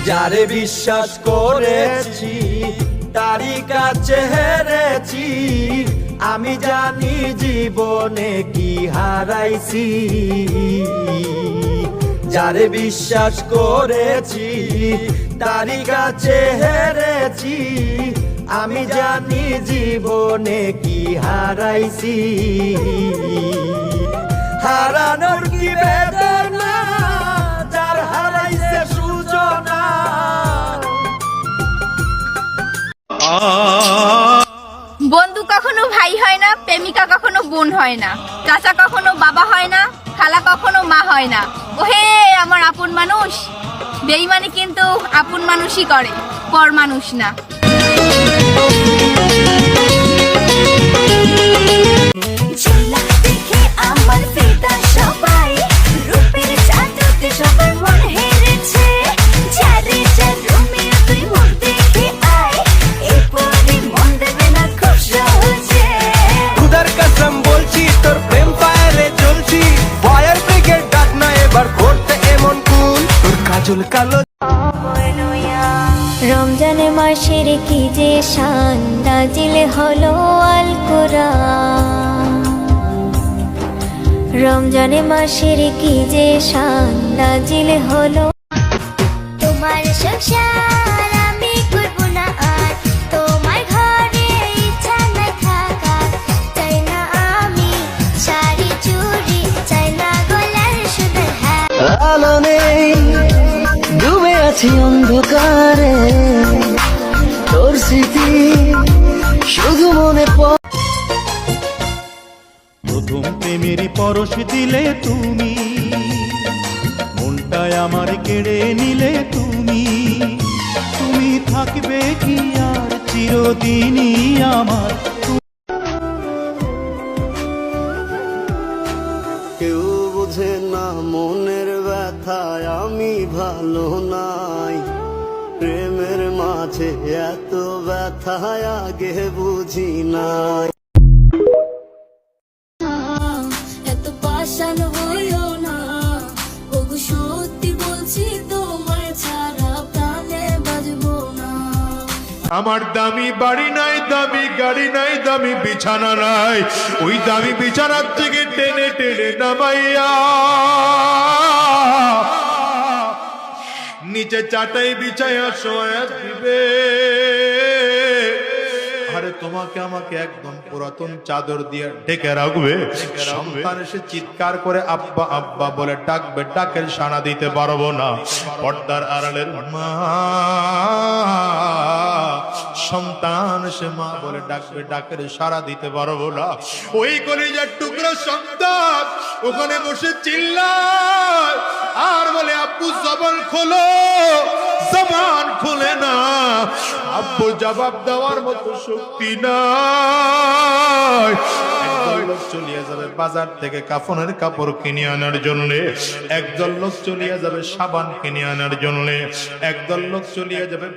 যারে বিশ্বাস করেছি তারই কাছে হেরেছি, আমি জানি জীবনে কি হারাইছি। যারে বিশ্বাস করেছি তারই কাছে হেরেছি, আমি জানি জীবনে কি হারাইছি। হারানোর কি বেদনা যার হারাইছে সূচনা। বন্ধু কখনো ভাই হয় না, প্রেমিকা কখনো বোন হয় না, চাচা কখনো বাবা হয় না, খালা কখনো মা হয় না। ওহে আমার আপন মানুষ, বেঈমানি কিন্তু আপন মানুষই করে, পর মানুষ না। রমজান মাসের কি যে শান, নাজিল হলো আল কোরআন। রমজান মাসের কি যে শান, নাজিল হলো। তোমার সংসার আমি করব না আর, তোমার ঘরে ইচ্ছা নাই থাকার। চাই না আমি শাড়ি চুড়ি, চাই না গলার সুন্দর হার। আলো নেই, ডুবে আছি অন্ধকারে, তোর স্মৃতি শুধু মনে পড়ে। প্রথম প্রেমেরই পরশ দিলে তুমি, মনটায় আমার কেড়ে নিলে তুমি। তুমি থাকবে কি আর চিরদিনই আমার। কেউ বোঝে না মনের ব্যথায় আমি ভালো নাই, প্রেমের মাঝে এত ব্যথায় আগে বুঝি নাই। এত পাষাণ হইও না, ওগো সত্যি বলছি তোমার ছাড়া প্রাণে বাজবো না। আমার দামি বাড়ি নাই, দামি গাড়ি নাই, দামি বিছানা নাই, ওই দামি বিছানার থেকে টেনে টেনে নামাইয়া নিচে চাটাই বিছাইয়া শোয়া দিবে। আরে তোমাকে আমাকে একদম পুরাতন চাদর দিয়ে ঢেকে রাখবে। সন্তান এসে চিৎকার করে আব্বা আব্বা বলে ডাকবে, ডাকের সাড়া দিতে পারবো না। পর্দার আড়ালের মা সন্তান সে মা বলে ডাকবে, ডাকের সাড়া দিতে পারবো না। ওই কলিজার টুকরো সন্তান ওখানে বসে চিল্লায় আর বলে আব্বু জবান খোলো, জবান খুলে না। আব্বু জবাব দেওয়ার মতো শক্তি নাই। একদল লোক চলিয়ে যাবে বাজার থেকে কাফনের কাপড় কিনে আনার জন্য, একদল লোক চলিয়ে যাবে সাবান কিনে আনার জন্য, একদল লোক চলিয়ে যাবে